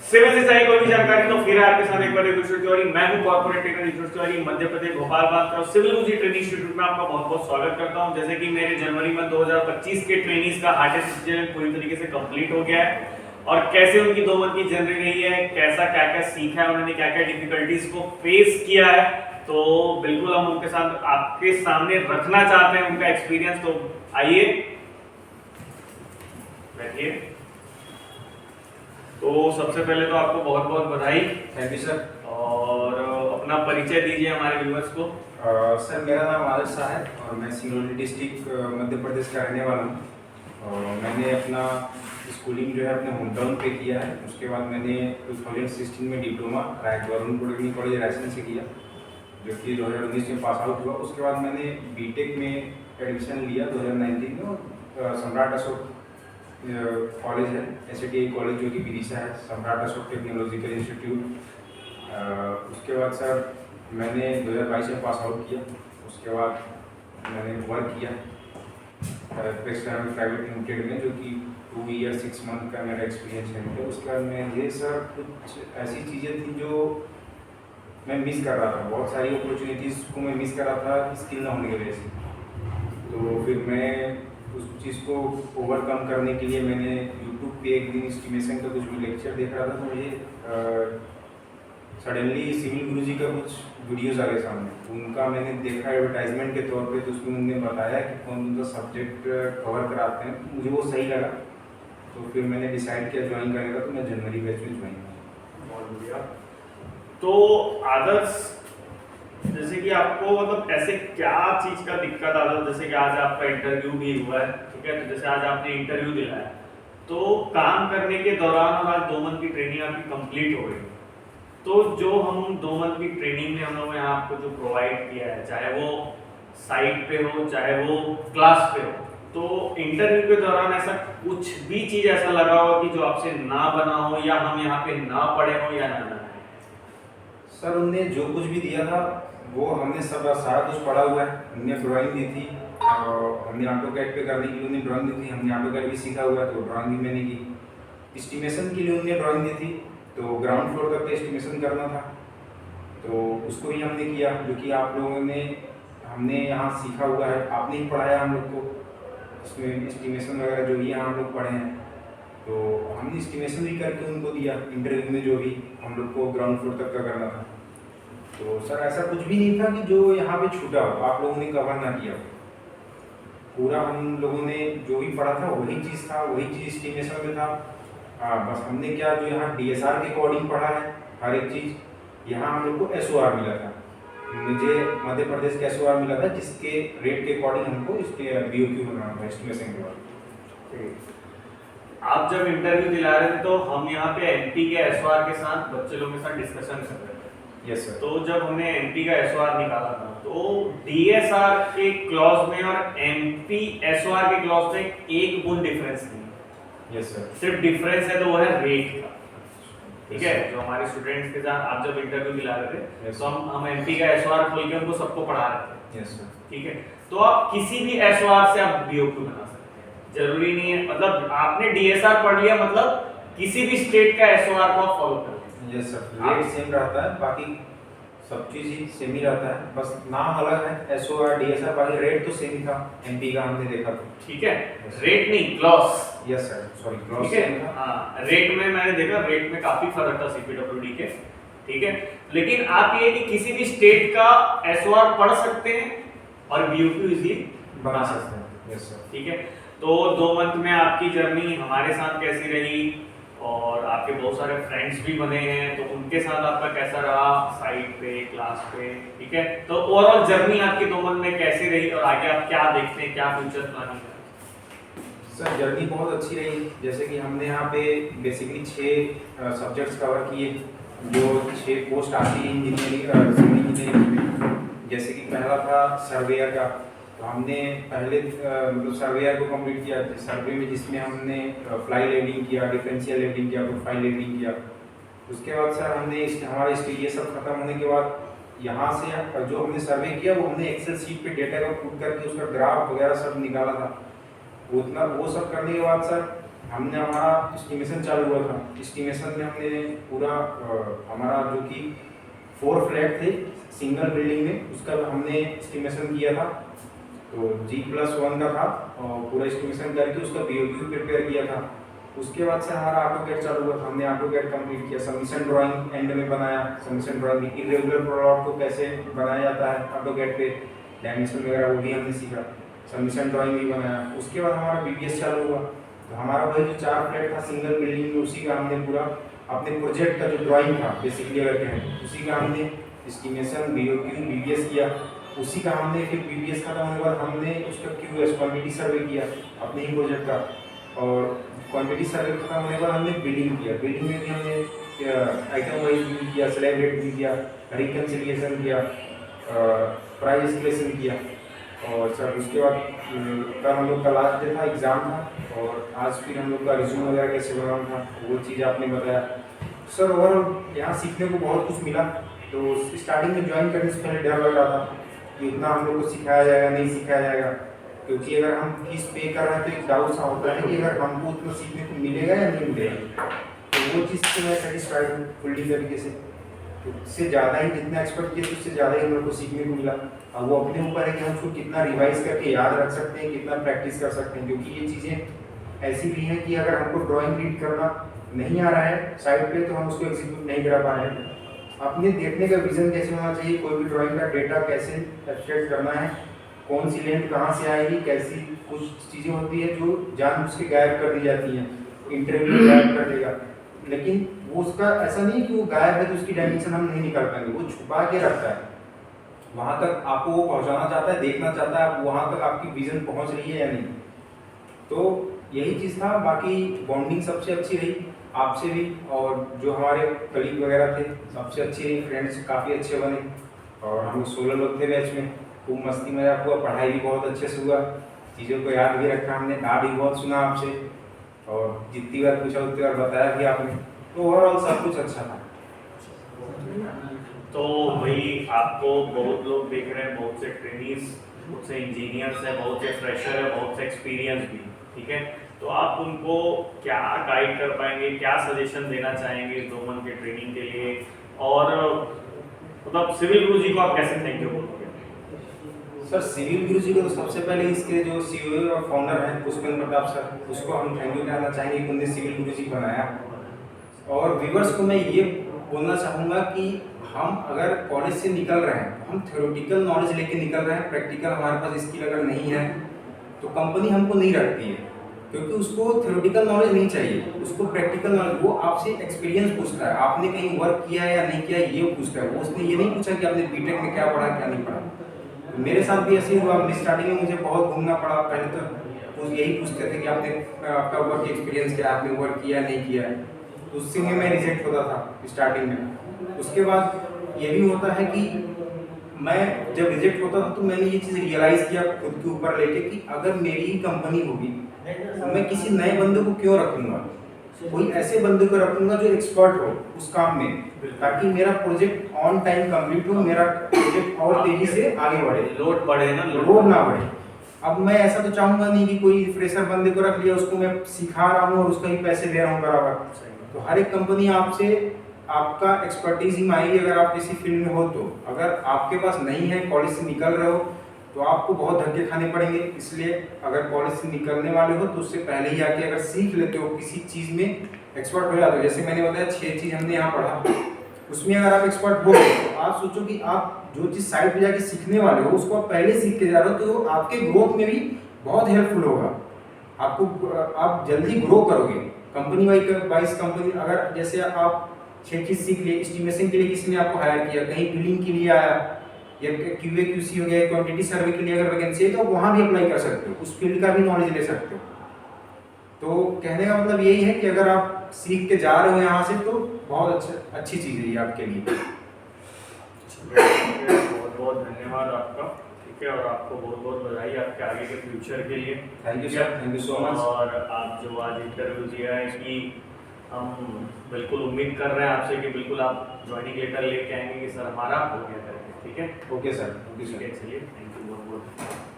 Civil से चाहिए कोई भी जानकारी तो फिर आपके सामने एक बार ईश्वर तिवारी। मैं हूं कॉर्पोरेट ट्रेनर ईश्वर तिवारी, मध्य प्रदेश भोपाल बात कर रहा हूं। सिविल गुरुजी ट्रेनिंग इंस्टीट्यूट में आपका बहुत बहुत स्वागत करता हूं। जैसे कि मेरे जनवरी में 2025 के ट्रेनिंग्स का आर्टिस्ट पूरी तरीके से कंप्लीट हो गया है और कैसे उनकी 2 मंथ की जर्नी रही है, कैसा क्या क्या सीखा है उन्होंने, क्या क्या डिफिकल्टीज को फेस किया है, तो बिल्कुल हम उनके साथ आपके सामने रखना चाहते हैं उनका एक्सपीरियंस। तो आइए बैठिए। तो सबसे पहले तो आपको बहुत बहुत बधाई। Thank you sir. और अपना परिचय दीजिए हमारे व्यूअर्स को। सर मेरा नाम आदर्श शाह है और मैं सिंगरौली डिस्ट्रिक्ट मध्य प्रदेश का रहने वाला हूँ। और मैंने अपना स्कूलिंग जो है अपने होम टाउन पे किया है। उसके बाद मैंने 2016 में diploma Varun polytechnic college Raisen से किया, जो कि 2019 में पास आउट हुआ। उसके बाद मैंने बीटेक में एडमिशन लिया 2019 में, और सम्राट अशोक कॉलेज है, SATI कॉलेज जो कि विदिशा है, सम्राट अशोक टेक्नोलॉजिकल इंस्टीट्यूट। उसके बाद सर मैंने 2022 में पास आउट किया। उसके बाद मैंने वर्क किया प्राइवेट लिमिटेड में, जो कि 2 ईयर 6 मंथ का मेरा एक्सपीरियंस है। तो उसके बाद में ये सर कुछ ऐसी चीज़ें थी जो मैं मिस कर रहा था, बहुत सारी अपॉर्चुनिटीज़ को मैं मिस कर रहा था स्किल ना होने की वजह से। तो फिर मैं उस चीज़ को ओवरकम करने के लिए मैंने यूट्यूब पे एक दिन एस्टिमेशन का कुछ भी लेक्चर देख रहा था, तो मुझे सडनली सिविल गुरुजी का कुछ वीडियोस आ गए सामने। उनका मैंने देखा एडवर्टाइजमेंट के तौर पे, तो उसमें उन्होंने बताया कि कौन सा सब्जेक्ट कवर कराते हैं, तो मुझे वो सही लगा। तो फिर मैंने डिसाइड किया ज्वाइन करने का, तो मैं जनवरी बैच में ज्वाइन किया। बहुत बढ़िया। तो आदर्श, जैसे कि आपको मतलब ऐसे क्या चीज का दिक्कत आ रहा है, जैसे कि आज आपका इंटरव्यू भी हुआ है, ठीक है, तो जैसे आज आपने इंटरव्यू दिया है, तो काम करने के दौरान और आज 2 मंथ की ट्रेनिंग आपकी कंप्लीट हो गई, तो जो हम 2 मंथ की ट्रेनिंग में हम लोगों ने आपको जो प्रोवाइड किया है, चाहे वो साइट पे हो चाहे वो क्लास पे हो, तो इंटरव्यू के दौरान ऐसा कुछ भी चीज ऐसा लगा हो कि जो आपसे ना बना हो, या हम यहाँ पे ना पढ़े हो या ना? सर उनने जो कुछ भी दिया था वो हमने सब सारा कुछ पढ़ा हुआ है। हमने ड्राइंग दी थी और हमने ऑटोकैड पे करने के लिए उन्हें ड्राइंग दी थी, हमने ऑटोकैड भी सीखा हुआ है, तो ड्राइंग भी मैंने की। एस्टिमेशन के लिए उन्हें ड्राइंग दी थी, तो ग्राउंड फ्लोर तक एस्टिमेशन करना था, तो उसको भी हमने किया, जो कि आप लोगों ने हमने यहाँ सीखा हुआ है, आपने ही पढ़ाया हम लोग को। इसमें एस्टिमेशन वगैरह जो भी यहाँ हम लोग पढ़े हैं, तो हमने एस्टिमेशन भी करके उनको दिया इंटरव्यू में, जो भी हम लोग को ग्राउंड फ्लोर तक का करना था। तो सर ऐसा कुछ भी नहीं था कि जो यहाँ पे छूटा हो, आप लोगों ने कवर ना किया। पूरा हम लोगों ने जो भी पढ़ा था वही चीज़ था, वही चीज़ एस्टिमेशन में था। बस हमने क्या जो यहाँ DSR के अकॉर्डिंग पढ़ा है हर एक चीज़। यहाँ हम लोग को SOR मिला था, मुझे मध्य प्रदेश का SOR मिला था, जिसके रेट के अकॉर्डिंग हमको इसके BOQ बनाना था एस्टिमेशन के बाद। आप जब इंटरव्यू दिला रहे थे तो हम यहाँ पे MP के SOR के साथ बच्चे लोगों के साथ डिस्कशन कर रहे थे। Yes sir. तो जब हमने MP का SOR निकाला था, तो DSR के क्लॉज में और MP SOR के क्लॉज में एक गुण डिफरेंस नहीं। Yes sir. सिर्फ डिफरेंस है, तो वो है रेट का। ठीक है, जो हमारे स्टूडेंट्स के साथ आप जब इंटरव्यू दिला रहे थे, तो हम MP का SOR खोल के उनको सबको पढ़ा रहे थे। Yes sir. ठीक है, तो आप किसी भी SOR से आप BOQ बना सकते हैं, जरूरी नहीं है, मतलब आपने DSR पढ़ लिया मतलब किसी भी स्टेट का SOR को आप फॉलो कर। यस सर, रेट सेम रहता है, बाकी सब चीज़ ही सेम ही रहता है, बस नाम अलग है SOR DSR, बाकी रेट तो सेम ही था MP का हमने देखा तो। ठीक है, रेट नहीं class. Yes sir, sorry class. ठीक है, हाँ, रेट में मैंने देखा, रेट में काफी फर्क था CPWD के। ठीक है, लेकिन आप ये कि किसी भी स्टेट का SOR पढ़ सकते हैं और BOQ इजीली बना सकते हैं। Yes sir. ठीक है, तो 2 मंथ में आपकी जर्नी हमारे साथ कैसी रही, और आपके बहुत सारे फ्रेंड्स भी बने हैं, तो उनके साथ आपका कैसा रहा साइट पे क्लास पे? ठीक है, तो ओवरऑल जर्नी आपकी 2 मंथ में कैसी रही और आगे आप क्या देखते हैं, क्या फ्यूचर प्लानिंग है? सर जर्नी बहुत अच्छी रही। जैसे कि हमने यहाँ पे बेसिकली 6 सब्जेक्ट्स कवर किए, जो 6 पोस्ट आती है इंजीनियरिंग सिविल इंजीनियरिंग में। जैसे कि पहला था सर्वेयर का, तो हमने पहले मतलब सर्वेयर को कंप्लीट किया, सर्वे में जिसमें हमने फ्लाई लैंडिंग किया, डिफरेंशियल लैंडिंग किया, प्रोफाइल लैंडिंग किया। उसके बाद सर हमने हमारा स्टेज ये सब खत्म होने के बाद यहाँ से जो हमने सर्वे किया वो हमने एक्सेल शीट पे डेटा को पुट करके उसका ग्राफ वगैरह सब निकाला था। उतना वो सब करने के बाद सर हमने हमारा एस्टिमेशन चालू हुआ था। एस्टिमेशन में हमने पूरा हमारा जो कि 4 फ्लैट थे सिंगल बिल्डिंग में, उसका हमने एस्टिमेशन किया था। तो G+1 का था और पूरा एस्टिमेशन करके उसका BOQ प्रिपेयर किया था। उसके बाद से हमारा AutoCAD चालू हुआ था। हमने AutoCAD कंप्लीट किया, सबमिशन ड्राइंग एंड में बनाया। सबमिशन ड्राइंग इरेगुलर प्लॉट को कैसे बनाया जाता है AutoCAD पे, डायमेंशन वगैरह वो भी हमने सीखा। सबमिशन ड्राइंग भी बनाया। उसके बाद हमारा BPS चालू हुआ। तो हमारा वही जो 4 फ्लैट था सिंगल बिल्डिंग में, उसी का हमने पूरा अपने प्रोजेक्ट का जो ड्राइंग था बेसिकली अगर कहें, उसी का हमने एस्टिमेशन BOQ BPS किया। उसी का हमने फिर BPS खत्म होने के बाद हमने उसका QS क्वांटिटी सर्वे किया अपने ही प्रोजेक्ट का। और क्वांटिटी सर्वे खत्म होने के बाद हमने बिलिंग किया। बिलिंग में भी हमने आइटम वाइज बिल किया, स्लैब रेट बिल किया, रिकन्सिलिएशन किया, प्राइस एस्केलेशन किया। और सर उसके बाद कल हम लोग का लास्ट डे था, एग्ज़ाम था। और आज फिर हम लोग का रिज्यूम वगैरह कैसे बनाना था वो चीज़ आपने बताया। सर ओवरऑल यहाँ सीखने को बहुत कुछ मिला। तो स्टार्टिंग में ज्वाइन करने से पहले डर लग रहा था कि उतना हम लोग को सिखाया जाएगा नहीं सिखाया जाएगा, क्योंकि अगर हम फीस पे कर रहे हैं तो एक डाउट सा होता है कि अगर हमको उतना सीखने को मिलेगा या नहीं मिलेगा। तो वो चीज़ से मैं सेटिस्फाइड हूँ फुल्ली तरीके से। तो उससे ज़्यादा ही जितना एक्सपेक्ट किया उससे ज़्यादा ही हम लोग को सीखने को मिला। अब वो अपने ऊपर है कि हम उसको कितना रिवाइज करके याद रख सकते हैं, कितना प्रैक्टिस कर सकते हैं। क्योंकि ये चीज़ें ऐसी भी हैं कि अगर हमको ड्राइंग रीड करना नहीं आ रहा है साइड पे तो हम उसको एग्जीक्यूट नहीं करा पा रहे हैं। अपने देखने का विजन कैसे होना चाहिए, कोई भी ड्राइंग का डेटा कैसे एब्स्ट्रैक्ट करना है, कौन सी लेंथ कहाँ से आएगी, कैसी कुछ चीज़ें होती है जो जानबूझ के गायब कर दी जाती हैं। इंटरव्यू गायब कर देगा, लेकिन वो उसका ऐसा नहीं कि वो गायब है तो उसकी डायमेंशन हम नहीं निकाल पाएंगे, वो छुपा के रखता है। वहाँ तक आपको वो पहुँचाना चाहता है, देखना चाहता है आप वहाँ तक आपकी विजन पहुँच रही है या नहीं। तो यही चीज़ था। बाकी बॉन्डिंग सबसे अच्छी रही आपसे भी, और जो हमारे कलीग वगैरह थे सबसे अच्छी रही। फ्रेंड्स काफ़ी अच्छे बने और हम 16 लोग थे बैच में। खूब मस्ती मजाक हुआ, पढ़ाई भी बहुत अच्छे से हुआ, चीज़ों को याद भी रखा हमने, डांट भी बहुत सुना आपसे और जितनी बार पूछा उतनी बार बताया भी आपने। तो ओवरऑल सब कुछ अच्छा था। तो वही आपको बहुत लोग देख रहे हैं, बहुत से ट्रेनीज, बहुत से इंजीनियर्स हैं, बहुत से फ्रेशर हैं, बहुत से एक्सपीरियंस भी, ठीक है। तो आप उनको क्या गाइड कर पाएंगे, क्या सजेशन देना चाहेंगे 2 मंथ के ट्रेनिंग के लिए, और मतलब सिविल गुरु जी को आप कैसे थैंक यू बोलोगे? सर सिविल गुरु जी को तो सबसे पहले इसके जो CEO और फाउंडर हैं पुष्पेंद्र प्रताप सर, उसको हम थैंक यू कहना चाहेंगे कि उन्होंने सिविल गुरु जी बनाया। और व्यूअर्स को मैं ये बोलना चाहूँगा कि हम अगर कॉलेज से निकल रहे हैं तो हम थ्योरेटिकल नॉलेज लेके निकल रहे हैं, प्रैक्टिकल हमारे पास स्किल अगर नहीं है तो कंपनी हमको नहीं रखती है, क्योंकि उसको थ्योरेटिकल नॉलेज नहीं चाहिए, उसको प्रैक्टिकल नॉलेज। वो आपसे एक्सपीरियंस पूछता है, आपने कहीं वर्क किया है या नहीं किया ये पूछता है। वो उसने ये नहीं पूछा कि आपने बीटेक में क्या पढ़ा क्या नहीं पढ़ा। तो मेरे साथ भी ऐसे ही हुआ। स्टार्टिंग में मुझे बहुत घूमना पड़ा। पहले तो यही पूछते थे कि आपका वर्क एक्सपीरियंस क्या है, आपने वर्क किया नहीं किया है। तो उससे मैं रिजेक्ट होता था स्टार्टिंग में। उसके बाद ये भी होता है कि मैं जब रिजेक्ट होता था तो मैंने ये चीज़ रियलाइज़ किया खुद के ऊपर लेके कि अगर मेरी ही कंपनी होगी तो मैं किसी नए बंदे को क्यों रखूँगा। कोई ऐसे बंदे को रखूँगा जो एक्सपर्ट हो उस काम में, ताकि मेरा प्रोजेक्ट ऑन टाइम कंप्लीट हो, मेरा प्रोजेक्ट और तेजी से आगे बढ़े, लोड बढ़े ना, लोड ना बढ़े। अब मैं ऐसा तो चाहूँगा नहीं कि कोई फ्रेशर बंदे को रख लिया, उसको मैं सिखा रहा हूँ और उसका ही पैसे ले रहा हूँ बराबर। तो हर एक कंपनी आपसे आपका एक्सपर्टीज ही मांगेगी अगर आप किसी फील्ड में हो तो। अगर आपके पास नहीं है, कॉलेज से निकल रहे हो, तो आपको बहुत धक्के खाने पड़ेंगे। इसलिए अगर कॉलेज से निकलने वाले हो तो उससे पहले ही आके अगर सीख लेते हो, किसी चीज़ में एक्सपर्ट हो जाते हो। जैसे मैंने बताया 6 चीज़ हमने यहाँ पढ़ा, उसमें अगर आप एक्सपर्ट हो तो आप सोचो कि आप जो चीज़ साइड पे जाके सीखने वाले हो उसको आप पहले सीख के जा रहे हो, तो आपके ग्रोथ में भी बहुत हेल्पफुल होगा। आपको आप जल्दी ग्रो करोगे। कंपनी वाइज कंपनी अगर जैसे आप 6 चीज़ सीख लिए, एस्टिमेशन के लिए किसी ने आपको हायर किया, कहीं बिलिंग के लिए आया या QA QC हो गया, क्वांटिटी सर्वे के लिए अगर वैकेंसी है तो वहाँ भी अप्लाई कर सकते हो, उस फील्ड का भी नॉलेज ले सकते हो। तो कहने का मतलब यही है कि अगर आप सीख के जा रहे हो यहाँ से तो बहुत अच्छी चीज़ है ये आपके लिए। बहुत बहुत धन्यवाद आपका, ठीक है। और आपको बहुत बहुत बधाई आपके आगे के फ्यूचर के लिए। Thank you sir, thank you so much. और आप जो आज इंटरव्यू दिया है कि हम बिल्कुल उम्मीद कर रहे हैं आपसे कि बिल्कुल आप ज्वाइनिंग लेटर लेके आएंगे कि सर हमारा हो गया करके, ठीक है। Okay sir, okay sir. चलिए, थैंक यू बहुत बहुत।